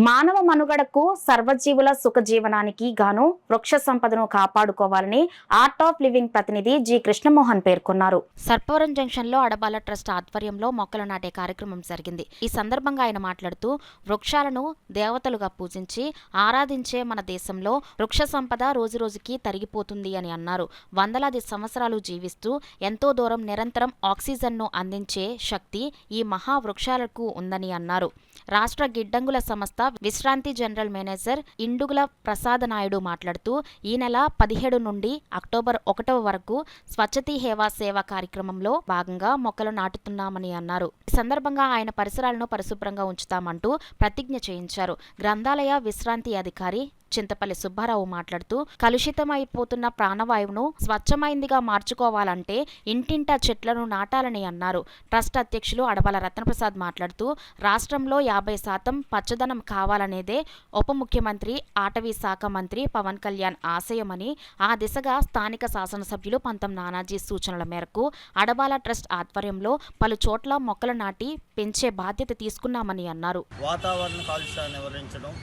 మానవ మనుగడకు సర్వజీవుల సుఖజీవనానికి గాను వృక్ష సంపదను కాపాడుకోవాలని ఆర్ట్ ఆఫ్ లివింగ్ ప్రతినిధి జి కృష్ణమోహన్ పేర్కొన్నారు. సర్పవరం జంక్షన్ లో అడబాల ట్రస్ట్ ఆధ్వర్యంలో మొక్కలు నాటే కార్యక్రమం జరిగింది. ఈ సందర్భంగా ఆయన మాట్లాడుతూ వృక్షాలను దేవతలుగా పూజించి ఆరాధించే మన దేశంలో వృక్ష సంపద రోజురోజుకి తరిగిపోతుంది అని అన్నారు. వందలాది సంవత్సరాలు జీవిస్తూ ఎంతో దూరం నిరంతరం ఆక్సిజన్ను అందించే శక్తి ఈ మహావృక్షాలకు ఉందని అన్నారు. రాష్ట్ర గిడ్డంగుల సంస్థ విశ్రాంతి జనరల్ మేనేజర్ ఇండుగుల ప్రసాద నాయుడు మాట్లాడుతూ ఈ నెల 17 నుండి అక్టోబర్ 1 వరకు స్వచ్ఛతీ హేవా సేవ కార్యక్రమంలో భాగంగా మొక్కలు నాటుతున్నామని అన్నారు. ఈ సందర్భంగా ఆయన పరిసరాలను పరిశుభ్రంగా ఉంచుతామంటూ ప్రతిజ్ఞ చేయించారు. గ్రంథాలయ విశ్రాంతి అధికారి చింతపల్లి సుబ్బారావు మాట్లాడుతూ కలుషితమైపోతున్న ప్రాణవాయువును స్వచ్ఛమైందిగా మార్చుకోవాలంటే ఇంటింటా చెట్లను నాటాలని అన్నారు. ట్రస్ట్ అధ్యక్షులు అడబాల రత్నప్రసాద్ మాట్లాడుతూ రాష్ట్రంలో 50% పచ్చదనం కావాలనేదే ఉప ముఖ్యమంత్రి అటవీ శాఖ మంత్రి పవన్ కళ్యాణ్ ఆశయమని, ఆ దిశగా స్థానిక శాసనసభ్యులు పంతం నానాజీ సూచనల మేరకు అడబాల ట్రస్ట్ ఆధ్వర్యంలో పలు చోట్ల మొక్కలు నాటి పెంచే బాధ్యత తీసుకున్నామని అన్నారు. వాతావరణ కాలుష్యాన్ని నివారించడం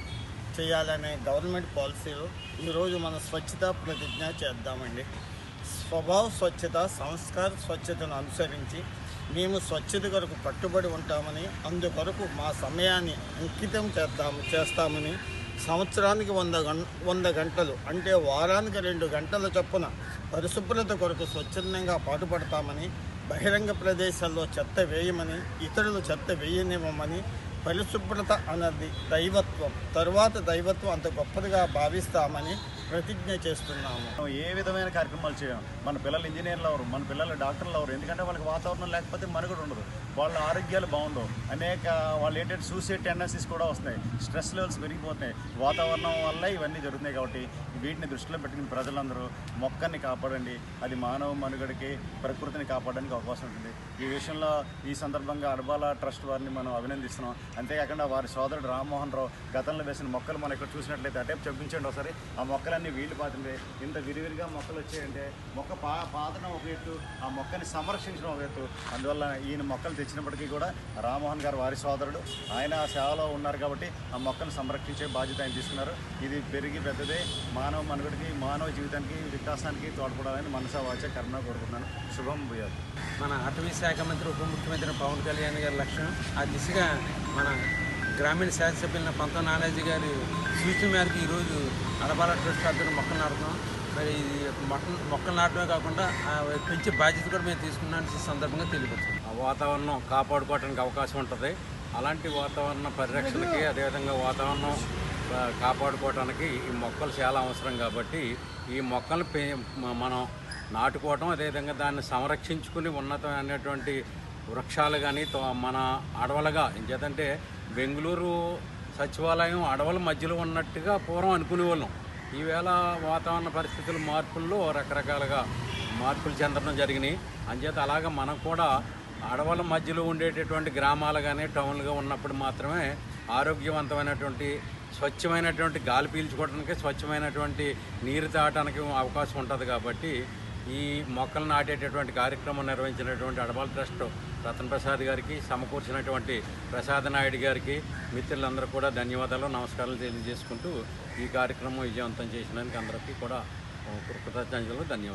చేయాలనే గవర్నమెంట్ పాలసీలో ఈరోజు మనం స్వచ్ఛత ప్రతిజ్ఞ చేద్దామండి. స్వభావ స్వచ్ఛత, సంస్కార స్వచ్ఛతను అనుసరించి మేము స్వచ్ఛత కొరకు కట్టుబడి ఉంటామని, అందుకొరకు మా సమయాన్ని అంకితం చేస్తామని, సంవత్సరానికి 100 గంటలు అంటే వారానికి 2 గంటల చొప్పున పరిశుభ్రత కొరకు స్వచ్ఛందంగా పాటుపడతామని, బహిరంగ ప్రదేశాల్లో చెత్త వేయమని, ఇతరులు చెత్త వేయనివ్వమని, పరిశుభ్రత అన్నది దైవత్వం, తరువాత దైవత్వం అంత గొప్పదిగా భావిస్తామని ప్రతిజ్ఞ చేస్తున్నాము. ఏ విధమైన కార్యక్రమాలు చేయం. మన పిల్లలు ఇంజనీర్లు అవరు, మన పిల్లలు డాక్టర్లు అవరు. ఎందుకంటే వాళ్ళకి వాతావరణం లేకపోతే మనుగడ ఉండదు, వాళ్ళ ఆరోగ్యాలు బాగుండవు. వాళ్ళు ఏంటంటే సూసైడ్ టెండెన్సీస్ కూడా వస్తున్నాయి, స్ట్రెస్ లెవెల్స్ పెరిగిపోతున్నాయి. వాతావరణం వల్ల ఇవన్నీ జరుగుతున్నాయి. కాబట్టి వీటిని దృష్టిలో పెట్టుకుని ప్రజలందరూ మొక్కని కాపాడండి. అది మానవ మనుగడకి, ప్రకృతిని కాపాడడానికి అవకాశం ఉంటుంది. ఈ విషయంలో ఈ సందర్భంగా అడబాల ట్రస్ట్ వారిని మనం అభినందిస్తున్నాం. అంతేకాకుండా వారి సోదరుడు రామ్మోహన్ రావు గతంలో వేసిన మొక్కలు మనం ఇక్కడ చూసినట్లయితే అటే చూపించండి ఒకసారి. ఆ మొక్కలన్నీ వీళ్ళు పాతుండే, ఇంత విరివిరిగా మొక్కలు వచ్చాయంటే మొక్క పాతడం ఒక ఎత్తు, ఆ మొక్కని సంరక్షించడం ఒక ఎత్తు. అందువల్ల ఈయన మొక్కలు తెచ్చినప్పటికీ కూడా రామ్మోహన్ గారు వారి సోదరుడు, ఆయన ఆ సేవలో ఉన్నారు కాబట్టి ఆ మొక్కను సంరక్షించే బాధ్యత ఆయన తీసుకున్నారు. ఇది పెరిగి పెద్దదే మానవ మనుగడికి, మానవ జీవితానికి, వికాసానికి తోడ్పడాలని మనసా వాచ కర్మ కోరుకుంటున్నాను. శుభం భూయాలు. మన అటవీ శాఖ మంత్రి, ఉప ముఖ్యమంత్రి పవన్ కళ్యాణ్ గారి లక్ష్యం, ఆ దిశగా మన గ్రామీణ శాసనసభ్యులైన పంతం నానాజీ గారి సూచన మేరకు ఈరోజు అడబాల ట్రస్ట్ ఆధ్వర్యంలో మొక్కలు నాటుతున్నాం. మరి ఇది మొక్కలు నాటమే కాకుండా పెంచే బాధ్యత కూడా మేము తీసుకున్నాను ఈ సందర్భంగా తెలియపరుస్తాం. వాతావరణం కాపాడుకోవడానికి అవకాశం ఉంటుంది. అలాంటి వాతావరణ పరిరక్షణకి, అదేవిధంగా వాతావరణం కాపాడుకోవడానికి ఈ మొక్కలు చాలా అవసరం. కాబట్టి ఈ మొక్కలు మనం నాటుకోవటం, అదేవిధంగా దాన్ని సంరక్షించుకుని ఉన్నతమైనటువంటి వృక్షాలు కానీ మన అడవులుగా, ఇంకేదంటే బెంగళూరు సచివాలయం అడవుల మధ్యలో ఉన్నట్టుగా పూర్వం అనుకునే వాళ్ళం. ఈవేళ వాతావరణ పరిస్థితుల మార్పుల్లో రకరకాలుగా మార్పులు చెందడం జరిగినాయి. అంచేత అలాగా మనం కూడా అడవుల మధ్యలో ఉండేటటువంటి గ్రామాలు కానీ టౌన్లుగా ఉన్నప్పుడు మాత్రమే ఆరోగ్యవంతమైనటువంటి స్వచ్ఛమైనటువంటి గాలి పీల్చుకోవడానికి, స్వచ్ఛమైనటువంటి నీరు తాగడానికి అవకాశం ఉంటుంది. కాబట్టి ఈ మొక్కలు నాటేటటువంటి కార్యక్రమం నిర్వహించినటువంటి అడబాల ట్రస్ట్ రతన్ప్రసాద్ గారికి, సమకూర్చినటువంటి ప్రసాద నాయుడు గారికి, మిత్రులందరూ కూడా ధన్యవాదాలు, నమస్కారాలు తెలియజేసుకుంటూ ఈ కార్యక్రమం విజయవంతం చేసినందుకు అందరికీ కూడా కృతజ్ఞతలు, ధన్యవాదాలు.